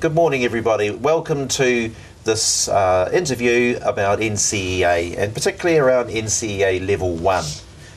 Good morning everybody. Welcome to this interview about NCEA and particularly around NCEA Level 1.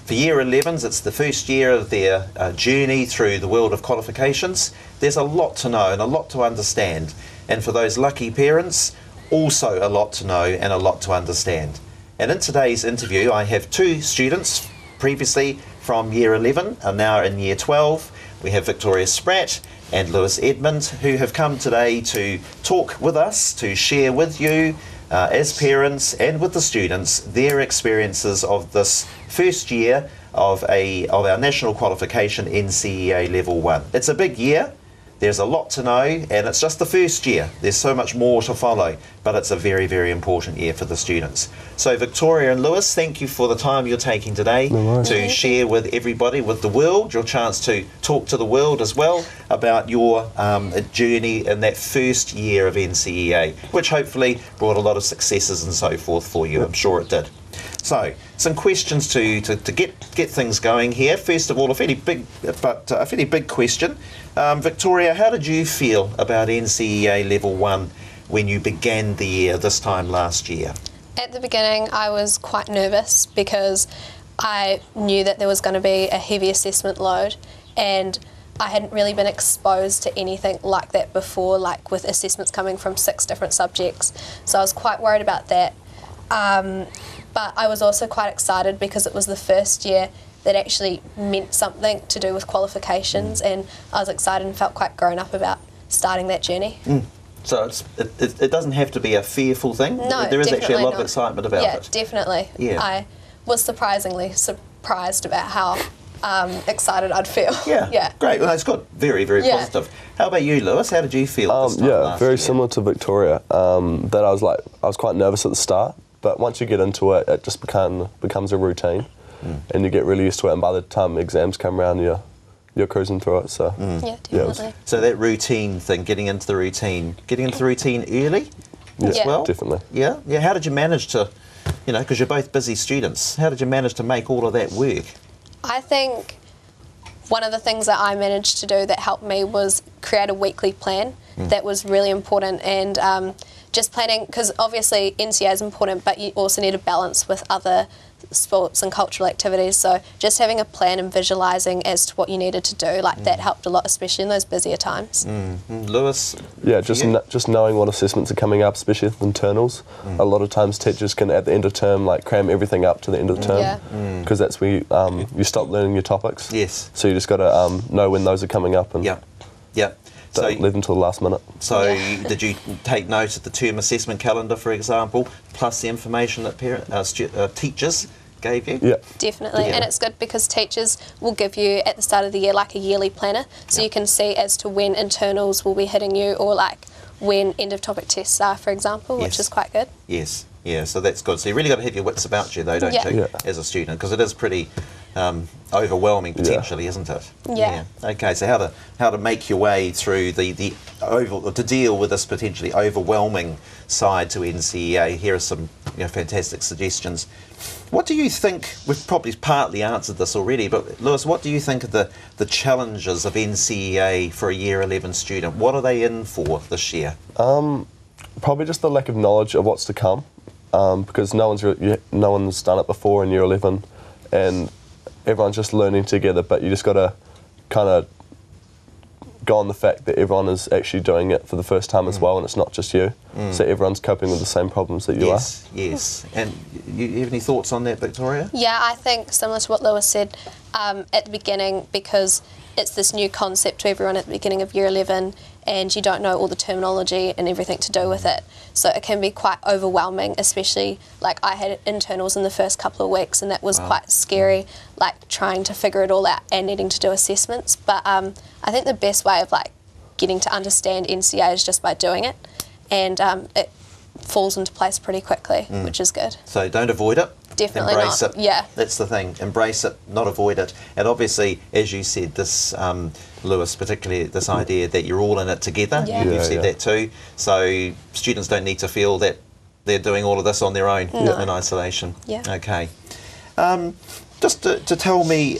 For Year 11s, it's the first year of their journey through the world of qualifications. There's a lot to know and a lot to understand, and for those lucky parents, also a lot to know and a lot to understand. And in today's interview I have two students previously from Year 11 and now in Year 12. We have Victoria Spratt and Lewis Edmond, who have come today to talk with us, to share with you as parents and with the students their experiences of this first year of our national qualification NCEA Level 1. It's a big year, there's a lot to know, and it's just the first year. There's so much more to follow, but it's a very, very important year for the students. So Victoria and Lewis, thank you for the time you're taking today to share with everybody, with the world, your chance to talk to the world as well about your journey in that first year of NCEA, which hopefully brought a lot of successes and so forth for you. I'm sure it did. So, some questions to get things going here. First of all, a fairly big question. Victoria, how did you feel about NCEA Level 1 when you began the year this time last year? At the beginning, I was quite nervous because I knew that there was going to be a heavy assessment load, and I hadn't really been exposed to anything like that before, like with assessments coming from 6 different subjects. So I was quite worried about that. But I was also quite excited because it was the first year that actually meant something to do with qualifications, and I was excited and felt quite grown up about starting that journey. So it doesn't have to be a fearful thing? No, there is actually a lot not. of excitement about it. Yeah, definitely. Yeah. I was surprisingly surprised about how excited I'd feel. Yeah, great. Well, that's good. Very, very positive. How about you, Lewis? How did you feel this time last very year? Similar to Victoria. That I was quite nervous at the start, but once you get into it, it just becomes a routine, and you get really used to it. And by the time exams come around, you're cruising through it. So yeah, definitely. So that routine thing, getting into the routine early as well. Definitely. Yeah. How did you manage to, because you're both busy students, how did you manage to make all of that work? I think one of the things that I managed to do that helped me was create a weekly plan. That was really important, and just planning, because obviously NCEA is important, but you also need a balance with other sports and cultural activities. So just having a plan and visualising as to what you needed to do, that helped a lot, especially in those busier times. Lewis? Yeah, just knowing what assessments are coming up, especially with internals. A lot of times teachers can, at the end of term, cram everything up to the end of the term, because that's where you stop learning your topics. Yes. So you just got to know when those are coming up, and don't leave them till the last minute. So did you take note of the term assessment calendar, for example, plus the information that teachers gave you? Yeah. Definitely, and it's good because teachers will give you at the start of the year a yearly planner, so you can see as to when internals will be hitting you, or when end of topic tests are, for example, which is quite good. Yes, so that's good. So you really got to have your wits about you though, don't you, as a student, because it is pretty overwhelming potentially, isn't it? Yeah. Okay, so how to make your way through to deal with this potentially overwhelming side to NCEA. Here are some fantastic suggestions. What do you think? We've probably partly answered this already, but Lewis, what do you think of the challenges of NCEA for a Year 11 student? What are they in for this year? Probably just the lack of knowledge of what's to come, because no one's done it before in Year 11, and everyone's just learning together, but you just got to kind of go on the fact that everyone is actually doing it for the first time as well, and it's not just you. So everyone's coping with the same problems that you are. Yes. And you have any thoughts on that, Victoria? Yeah, I think similar to what Lewis said at the beginning, because it's this new concept to everyone at the beginning of Year 11, and you don't know all the terminology and everything to do with it. So it can be quite overwhelming, especially I had internals in the first couple of weeks, and that was quite scary, trying to figure it all out and needing to do assessments. But I think the best way of getting to understand NCEA is just by doing it, and it falls into place pretty quickly, which is good. So don't avoid it. Definitely Embrace not. it. Yeah. That's the thing. Embrace it, not avoid it. And obviously, as you said, this, Lewis, particularly this idea that you're all in it together. Yeah. You've Yeah, said yeah. that too. So students don't need to feel that they're doing all of this on their own No. in isolation. Yeah. Okay. Just to tell me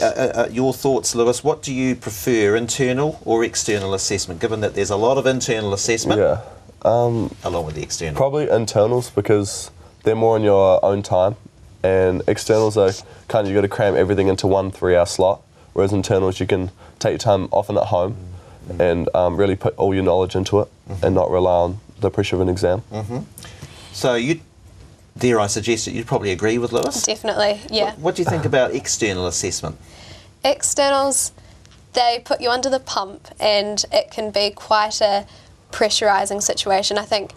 your thoughts, Lewis, what do you prefer, internal or external assessment, given that there's a lot of internal assessment Yeah. along with the external? Probably internals because they're more in your own time, and externals are kind of, you got to cram everything into 1 3-hour slot, whereas internals you can take your time often at home and really put all your knowledge into it and not rely on the pressure of an exam. So you, dare I suggest that you'd probably agree with Lewis? Definitely, yeah. What do you think about external assessment? Externals, they put you under the pump, and it can be quite a pressurising situation. I think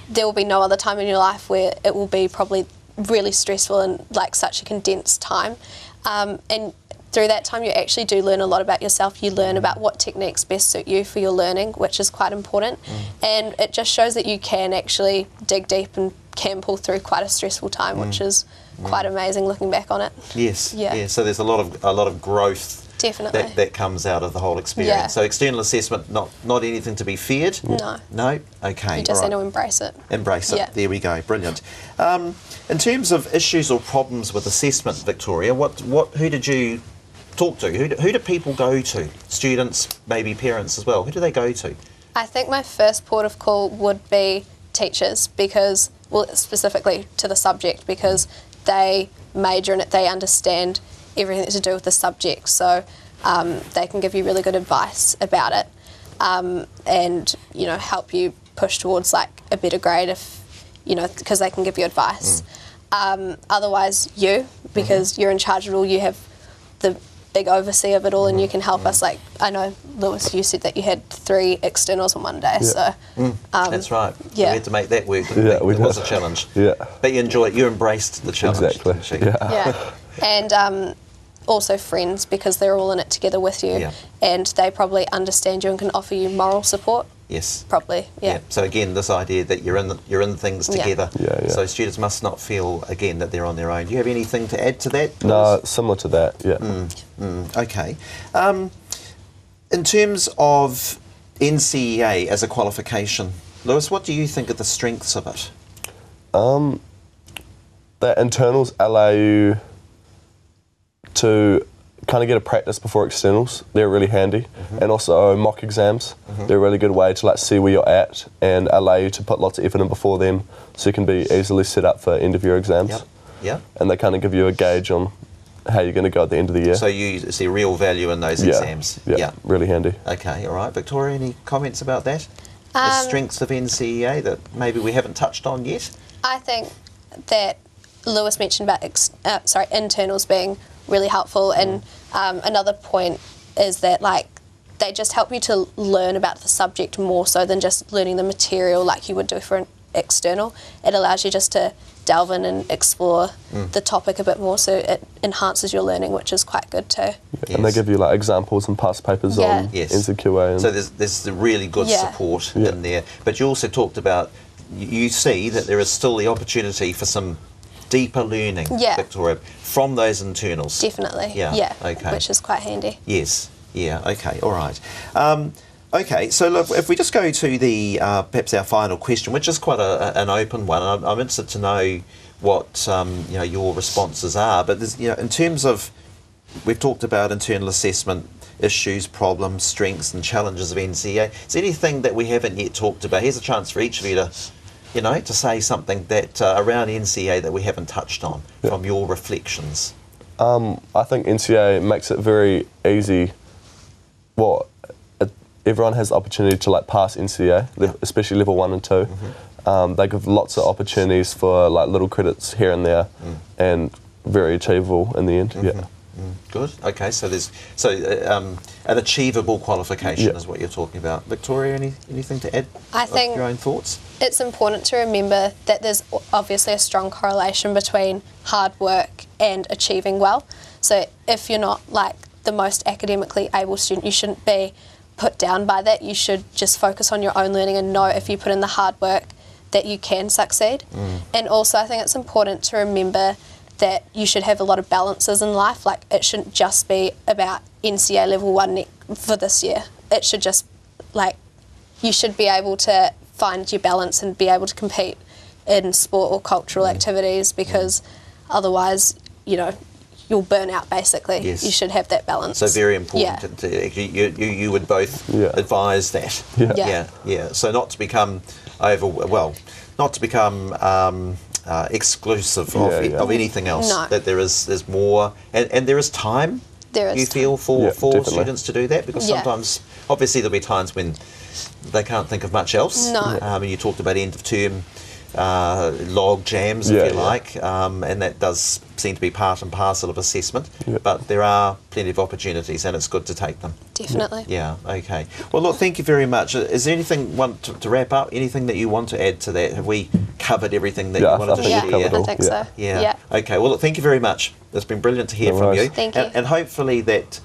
there will be no other time in your life where it will be probably really stressful in like such a condensed time. And through that time you actually do learn a lot about yourself. You learn about what techniques best suit you for your learning, which is quite important. And it just shows that you can actually dig deep and can pull through quite a stressful time, which is quite amazing looking back on it. Yes. Yeah. So there's a lot of growth Definitely. that comes out of the whole experience. Yeah. So external assessment, not anything to be feared? No. No? Okay. You just all need right. to embrace it. Embrace it. Yeah. There we go. Brilliant. In terms of issues or problems with assessment, Victoria, who did you talk to? Who do people go to? Students, maybe parents as well. Who do they go to? I think my first port of call would be teachers, because, well, specifically to the subject, because they major in it, they understand everything to do with the subject, so they can give you really good advice about it, and help you push towards like a better grade if because they can give you advice. Otherwise, because you're in charge of it all, you have the big oversee of it all, and you can help us. Like I know, Lewis, you said that you had 3 externals on one day, so That's right. yeah. We had to make that work. Didn't Yeah, we it was did. a challenge. Yeah. But you enjoyed it. You embraced the challenge. Exactly. Didn't you? Yeah. and also friends, because they're all in it together with you, Yeah. and they probably understand you and can offer you moral support. Yes. Probably, yeah. So again, this idea that you're in things Yeah. together. Yeah, yeah. So students must not feel again that they're on their own. Do you have anything to add to that? No, similar to that. Yeah. Okay. In terms of NCEA as a qualification, Lewis, what do you think are the strengths of it? The internals allow you to kind of get a practice before externals. They're really handy. And also mock exams. They're a really good way to see where you're at and allow you to put lots of effort in before them, so you can be easily set up for end of year exams. Yep. Yep. And they kind of give you a gauge on how you're going to go at the end of the year. So you see real value in those exams. Yeah, really handy. Okay, all right. Victoria, any comments about that? The strengths of NCEA that maybe we haven't touched on yet? I think that Lewis mentioned about internals being really helpful, and another point is that they just help you to learn about the subject more so than just learning the material like you would do for an external. It allows you just to delve in and explore the topic a bit more, so it enhances your learning, which is quite good too. Yes. And they give you examples and past papers on Yes. NCQA. And So there's the really good support in there. But you also talked about, you see that there is still the opportunity for some deeper learning, Victoria, from those internals. Definitely. Yeah. Okay. Which is quite handy. Yes. Yeah. Okay. All right. Okay. So look, if we just go to the perhaps our final question, which is quite an open one, I'm interested to know what your responses are. But there's, in terms of, we've talked about internal assessment issues, problems, strengths, and challenges of NCEA. Is there anything that we haven't yet talked about? Here's a chance for each of you to say something that around NCEA that we haven't touched on from your reflections. I think NCEA makes it very easy. Well, everyone has the opportunity to pass NCEA, especially level 1 and 2. They give lots of opportunities for little credits here and there, and very achievable in the end. Yeah. Good. Okay. So there's an achievable qualification is what you're talking about. Victoria, anything to add? I think your own thoughts. It's important to remember that there's obviously a strong correlation between hard work and achieving well. So if you're not the most academically able student, you shouldn't be put down by that. You should just focus on your own learning and know if you put in the hard work that you can succeed. And also I think it's important to remember that you should have a lot of balances in life. Like, it shouldn't just be about NCEA Level 1 for this year. It should just, like, you should be able to find your balance and be able to compete in sport or cultural activities, because otherwise, you know, you'll burn out basically. Yes. You should have that balance. So very important. Yeah. You would both advise that. Yeah. So not to become not to become exclusive of anything else. No. That there's more, and there is time. There is you feel for definitely. students to do that, because sometimes, obviously, there'll be times when they can't think of much else. No. And you talked about end of term log jams, if you like, and that does seem to be part and parcel of assessment. But there are plenty of opportunities, and it's good to take them. Definitely. Yeah. Okay. Well, look, thank you very much. Is there anything to wrap up? Anything that you want to add to that? Have we covered everything that you wanted to I think share? we covered all. I think so. Yeah. Okay. Well, look, thank you very much. It's been brilliant to hear No from worries. you. Thank you. And hopefully that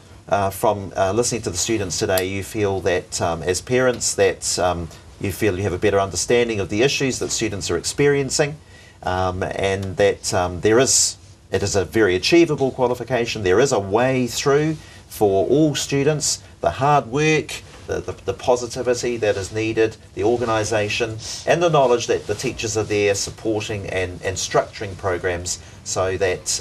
from listening to the students today, you feel that as parents that you feel you have a better understanding of the issues that students are experiencing, and that it is a very achievable qualification. There is a way through for all students. The hard work, the positivity that is needed, the organisation, and the knowledge that the teachers are there supporting and structuring programs so that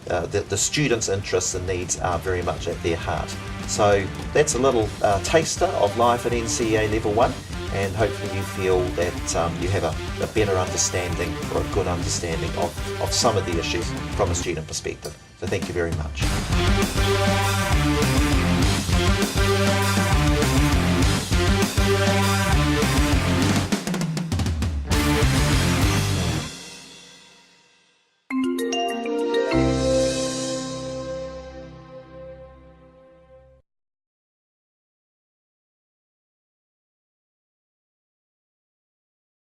the students' interests and needs are very much at their heart. So that's a little taster of life at NCEA Level 1, and hopefully you feel that you have a better understanding, or a good understanding of some of the issues from a student perspective. So thank you very much.